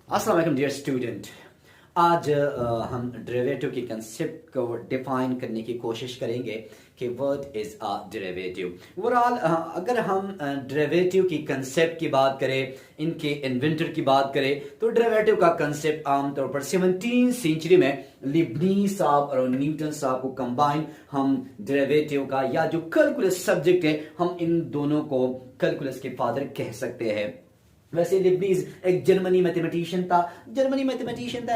अस्सलाम वालेकुम dear student. आज हम डेरिवेटिव के कंसेप्ट को डिफाइन करने की कोशिश करेंगे कि what is a derivative. Overall अगर हम डेरिवेटिव की कंसेप्ट की बात करें, इनके इन्वेंटर की बात करें, तो डेरिवेटिव का कंसेप्ट आमतौर पर 17वीं सेंचुरी में लिबनीज साहब और न्यूटन साहब को कंबाइन हम डेरिवेटिव का या जो कैलकुलस सब्जेक्ट है हम इन दोनों को कैलकुलस के फादर कह सकते हैं। वैसे लिबनीज एक जर्मनी मैथमेटिशियन था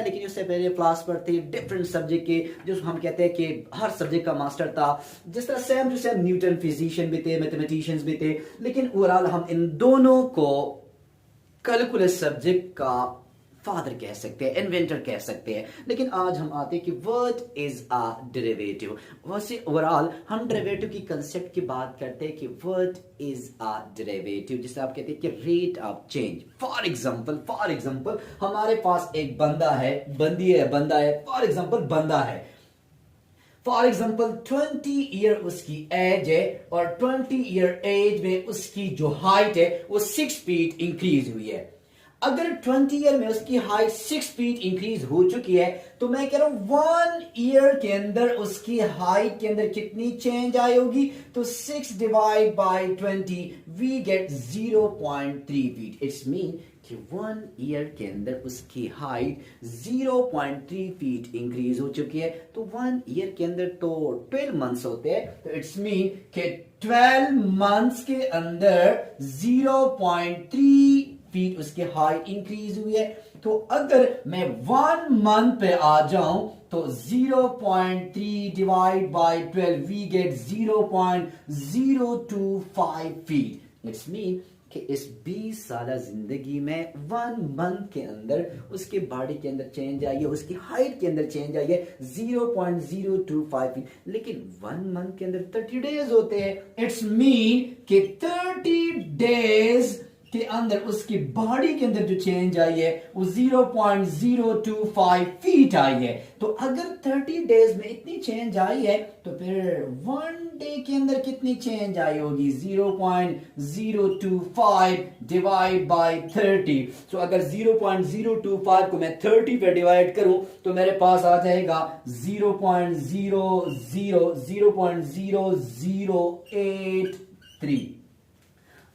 लेकिन उससे पहले फिलोसोफर थे डिफरेंट सब्जेक्ट के, जो हम कहते हैं कि हर सब्जेक्ट का मास्टर था। जिस तरह same to same Newton physician भी थे, मैथमेटिशियंस भी थे, लेकिन ओवरऑल हम इन दोनों को कैलकुलस सब्जेक्ट का फादर कह सकते हैं, इन्वेंटर कह सकते हैं। लेकिन आज हम आते हैं कि व्हाट इज अ डेरिवेटिव। वैसे ओवरऑल हम डेरिवेटिव की कंसेप्ट की बात करते हैं कि व्हाट इज अ डेरिवेटिव, जिसे आप कहते हैं कि rate of change. For example हमारे पास एक बंदा है, फॉर एग्जांपल बंदा है, फॉर एग्जाम्पल 20 ईयर उसकी एज है और 20 ईयर एज में उसकी जो हाइट है वो 6 फीट इंक्रीज हुई है। अगर 20 ईयर में उसकी हाइट 6 फीट इंक्रीज हो चुकी है तो मैं कह रहा हूं 1 ईयर के अंदर उसकी हाइट के अंदर कितनी चेंज आई होगी, तो 6 divide by 20 we get 0.3 feet. It's mean कि 1 ईयर के अंदर उसकी हाइट 0.3 फीट इंक्रीज हो चुकी है। तो 1 ईयर के अंदर तो 12 मंथ्स होते हैं, तो इट्स मीन कि 12 मंथ्स के अंदर 0.3 फीट उसकी हाइट इंक्रीज हुई है। तो अगर मैं 1 मंथ पे आ जाऊं तो 0.3 divide by 12 we get 0.025 feet. It's mean कि इस 20 साल जिंदगी में 1 मंथ के अंदर उसके बॉडी के अंदर चेंज आई है, उसकी हाइट के अंदर चेंज आई है 0.025 फीट। लेकिन 1 मंथ के अंदर 30 डेज होते हैं। इट्स मीन कि 30 डेज के अंदर उसकी बॉडी के अंदर जो चेंज आई है वो 0.025 फीट आई है। तो अगर 30 डेज में इतनी चेंज आई है तो फिर 1 डे के अंदर कितनी चेंज आई होगी, 0.025 डिवाइड बाय 30। सो अगर 0.025 को मैं 30 पे डिवाइड करूं तो मेरे पास आ जाएगा 0.003।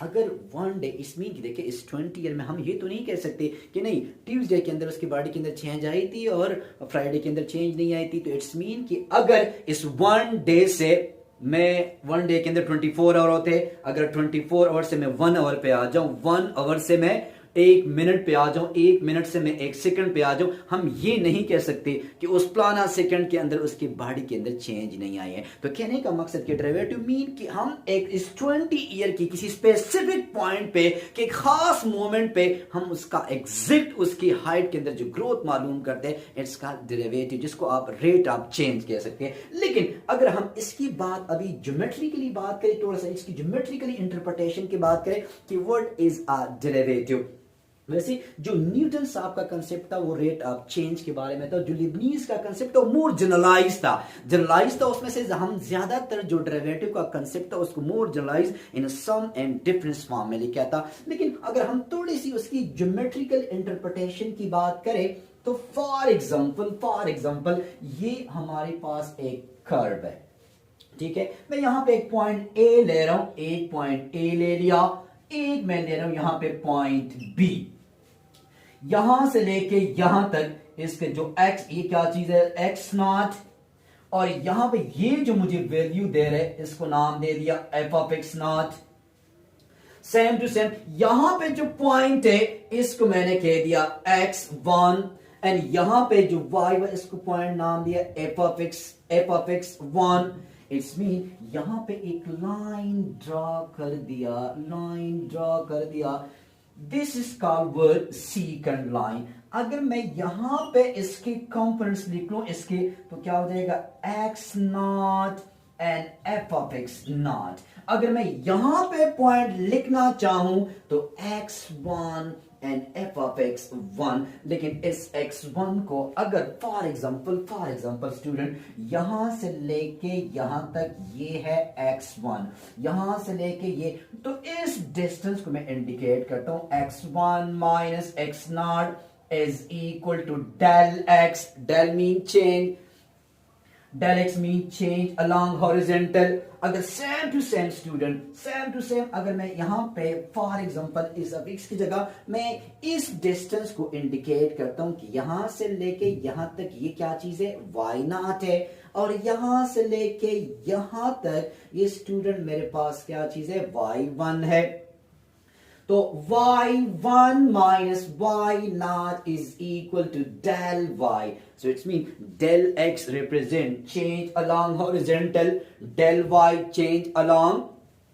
अगर 1 डे, इसमें देखिए इस 20 ईयर में हम ये तो नहीं कह सकते कि नहीं ट्यूसडे के अंदर उसकी बॉडी के अंदर चेंज आई थी और फ्राइडे के अंदर चेंज नहीं आई थी। तो इट्स मीन कि अगर इस 1 डे से मैं 1 डे के अंदर 24 आवर होते, अगर 24 आवर से मैं 1 आवर पे आ जाऊं, 1 आवर से मैं 1 मिनट पे आ जाऊं, 1 मिनट से मैं 1 सेकंड पे आ जाऊं, हम ये नहीं कह सकते कि उस प्लाना सेकंड के अंदर उसकी बॉडी के अंदर चेंज नहीं आई है। तो कहने का मकसद कि डेरिवेटिव मीन कि हम एक इस 20 ईयर की किसी स्पेसिफिक पॉइंट पे कि खास मोमेंट पे हम उसका एग्जैक्ट उसकी हाइट के अंदर जो ग्रोथ मालूम करते हैं, इट्स का डेरिवेटिव, जिसको आप रेट ऑफ चेंज कह सकते हैं। लेकिन अगर हम इसकी बात अभी ज्योमेट्रिकली बात करें, थोड़ा सा इसकी ज्योमेट्रिकली इंटरप्रिटेशन की बात करें कि व्हाट इज अ डेरिवेटिव। वैसे जो न्यूटन साहब का कंसेप्ट था वो रेट ऑफ चेंज के बारे में था, जो लिबनीज का कंसेप्ट था मोर जनरलाइज था। उसमें से हम ज्यादातर जो डेरिवेटिव का कंसेप्ट था उसको more generalise in sum and difference form में लिखा था। लेकिन अगर हम थोड़ी सी उसकी ज्योमेट्रिकल इंटरप्रिटेशन की बात करें तो फॉर एग्जांपल ये हमारे पास एक कर्व है, ठीक है। मैं यहां पे एक पॉइंट ए ले रहा हूं, एक पॉइंट ए ले लिया, एक मैं ले रहा हूं यहां पे पॉइंट बी। यहां से लेके यहां तक इसके जो x, ये क्या चीज है, x नॉट, और यहां पे ये जो मुझे वैल्यू दे रहे इसको नाम दे दिया f of x naught. Same to same यहां पे जो पॉइंट है इसको मैंने कह दिया x1, एंड यहां पे जो y है इसको पॉइंट नाम दिया f of x1। It's mean यहां पे एक लाइन ड्रॉ कर दिया, this is called word second line. अगर मैं यहां पे इसके कंपोनेंट्स लिख लूं इसके, तो क्या हो जाएगा x not and f of x not. अगर मैं यहां पे पॉइंट लिखना चाहूं तो x1 and f of x1, लेकिन इस x1 को अगर फॉर एग्जांपल स्टूडेंट यहां से लेके यहां तक ये है x1, यहां से लेके ये, तो इस डिस्टेंस को मैं इंडिकेट करता हूं x1 minus x not is equal to del x. Del mean change, del x mean change along horizontal. अगर same to same student, same to same अगर मैं यहाँ पे फॉर एग्जांपल इस अब x की जगह मैं इस डिस्टेंस को इंडिकेट करता हूं कि यहां से लेके यहां तक ये क्या चीज है, y0 है, और यहां से लेके यहां तक ये स्टूडेंट मेरे पास क्या चीज है, y1 है. तो y1 minus y0 is equal to del y. So it's mean del x represent change along horizontal, del y change along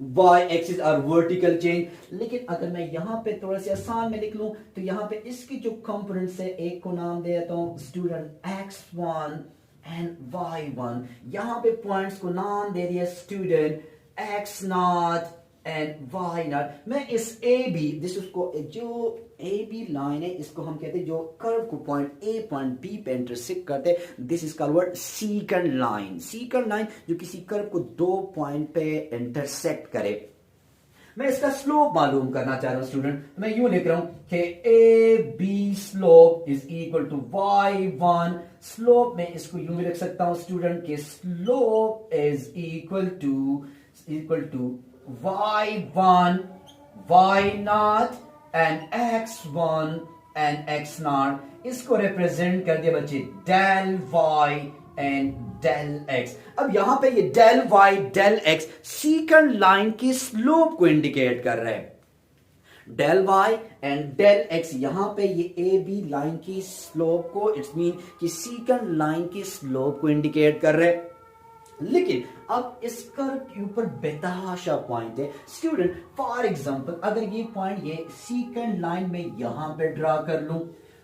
y axis और vertical change. लेकिन अगर मैं यहाँ पे थोड़ा सा आसान में लिख लूं तो यहाँ पे इसकी जो कंपोनेंट्स है एक को नाम दे देता हूं स्टूडेंट x1 and y1. यहाँ पे पॉइंट्स को नाम दे दिया स्टूडेंट x0 एंड y0. मैं इस ए बी दिस उसको जो ए बी लाइन है इसको हम कहते हैं जो कर्व को पॉइंट ए पॉइंट बी पे इंटरसेक्ट करते हैं, this is called word सीकेंड line. सीकेंड line जो किसी कर्व को दो पॉइंट पे इंटरसेक्ट करे. मैं इसका स्लोप मालूम करना चाह रहा हूं स्टूडेंट, मैं यूं लिख रहा हूं कि A B slope is equal to y1. Slope में इसको यूं भी लिख सकता हूं स्टूडेंट कि slope is equal to y1 y0 and x1 and x0. इसको रिप्रेजेंट कर दिया बच्चे del y and del x. अब यहां पे ये del y del x सीकेंड line की स्लोप को इंडिकेट कर रहे हैं. del y and del x यहां पे ये ए बी लाइन की स्लोप को इट्स मीन कि सीकेंड लाइन की स्लोप को इंडिकेट कर रहे हैं. लेकिन अब इस कर्व के ऊपर बेतहाशा पॉइंट है स्टूडेंट. फॉर एग्जांपल अगर ये पॉइंट ये सीकेंड लाइन में यहां पे ड्रा कर लूं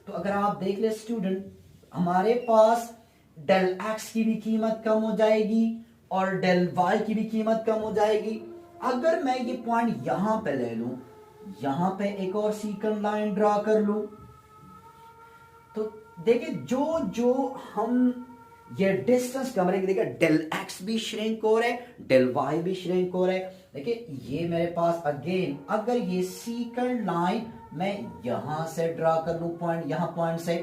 तो अगर आप देख ले स्टूडेंट हमारे पास डेल एक्स की भी कीमत कम हो जाएगी और डेल वाई की भी कीमत कम हो जाएगी. अगर मैं ये पॉइंट यहां पे ले लूं, यहां पे एक और सीकेंड लाइन ड्रा कर लूं तो देखिए जो जो हम ये डिस्टेंस कम रहेगी. देखिए डेल एक्स भी श्रिंक हो रहा है, डेल वाई भी श्रिंक हो रहा है. देखिए ये मेरे पास अगेन अगर ये सीकेंड लाइन मैं यहां से ड्रा कर लूं पॉइंट, यहां पॉइंट से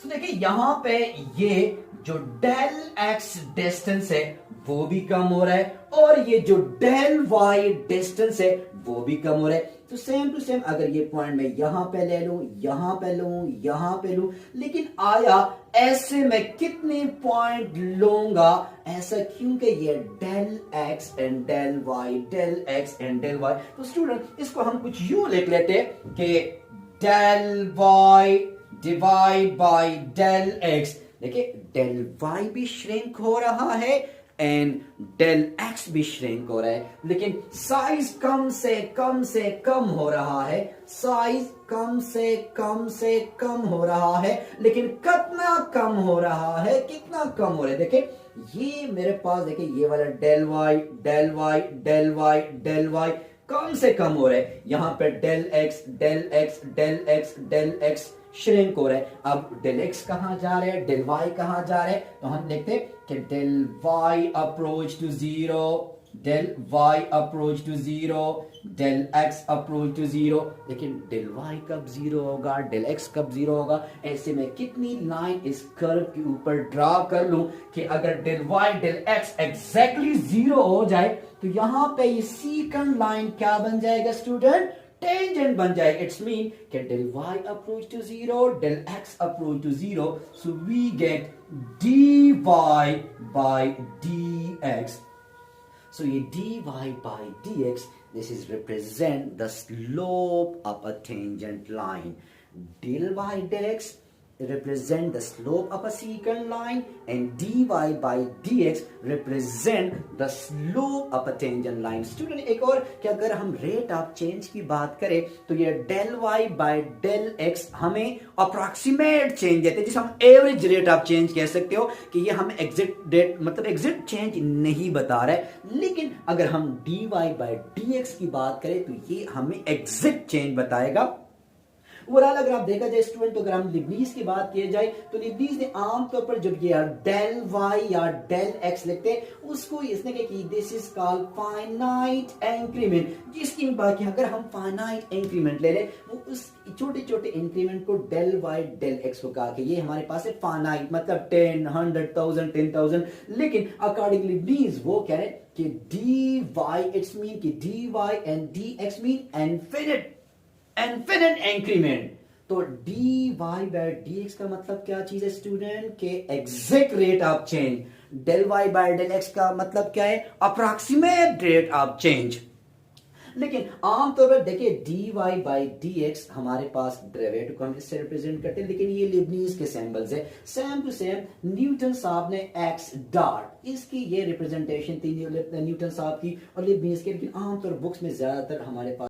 तो देखिए यहां पे ये जो डेल एक्स डिस्टेंस है वो भी कम हो रहा है और ये जो डेल वाई डिस्टेंस है वो भी कम हो रहा है. तो सेम टू सेम अगर ये पॉइंट मैं यहां पे ले लूं, यहां पे लूं, यहां पे लूं, लेकिन आया ऐसे मैं कितने पॉइंट लूंगा ऐसा क्योंकि ये del x and del y, del x and del y. तो स्टूडेंट इसको हम कुछ यूं लिख लेते हैं कि del y divide by del x. देखिए डेल वाई भी श्रिंक हो रहा है एंड डेल एक्स भी श्रिंक हो रहा है, लेकिन साइज कम से कम हो रहा है. साइज कम से कम हो रहा है, लेकिन कितना कम हो रहा है, कितना कम हो रहा है. देखिए ये मेरे पास देखिए ये वाला del y del y del y del y कम से कम हो रहा है. यहां पे del x del x del x del x shrink हो रहा है. अब डेल एक्स कहां जा रहा है, डेल वाई कहां जा रहा है, तो हम देखते हैं कि del y approach to zero, del y approach to zero, del x approach to zero. लेकिन डेल वाई कब जीरो होगा, डेल एक्स कब जीरो होगा. ऐसे में कितनी लाइन इस कर्व के ऊपर ड्रा कर लूं कि अगर del y del x exactly zero हो जाए तो यहां पे ये सीकेंड लाइन क्या बन जाएगा स्टूडेंट, टेंजेंट बन जाएगा. इट्स मीन कि del y approach to zero, del x approach to zero, so we get dy by dx. So ये dy by dx, this is represent the slope of a tangent line. Del y del x represent the slope of a secant line and dy by dx represent the slope of a tangent line. Student एक और कि अगर हम rate of change की बात करें तो ये del y by del x हमें approximate change देते हैं, जिसे हम average rate of change कह सकते हो कि ये हमें exact rate मतलब exact change नहीं बता रहा है. लेकिन अगर हम dy by dx की बात करें तो ये हमें exact change बताएगा. ओवरऑल अगर आप देखा जाए स्टूडेंट, तो अगर हम लिबनीज की बात की जाए तो लिबनीज ने आमतौर पर जब ये डेल वाई या डेल एक्स लिखते हैं उसको इसने क्या की, this is called finite increment, जिसकी बाकी अगर हम फाइनाइट इंक्रीमेंट ले लें वो उस छोटे छोटे इंक्रीमेंट को डेल वाई डेल एक्स को कहा कि ये हमारे पास है फाइनाइट, मतलब 10, 100,000, 10,000। लेकिन अकॉर्डिंग लिबनीज वो कह रहे हैं कि डी वाई इट्स मीन कि d y and d x mean infinite increment. तो d y by d x का मतलब क्या चीज है स्टूडेंट, के exact rate of change. Del y by del x का मतलब क्या है, अप्रॉक्सीमेट रेट ऑफ चेंज। लेकिन आमतौर पर देखिए d y by d x हमारे पास डेरिवेटिव को हम इससे रिप्रेजेंट करते हैं, लेकिन ये लिबनीज के सिंबल्स है सेम टू सेम। न्यूटन साहब ने एक्स डॉट, इसकी ये रिप्रेजेंटेशन थी न्यूटन साहब की और लिबनीज के, लेकिन आमतौर बुक्स में ज्यादातर हमारे पास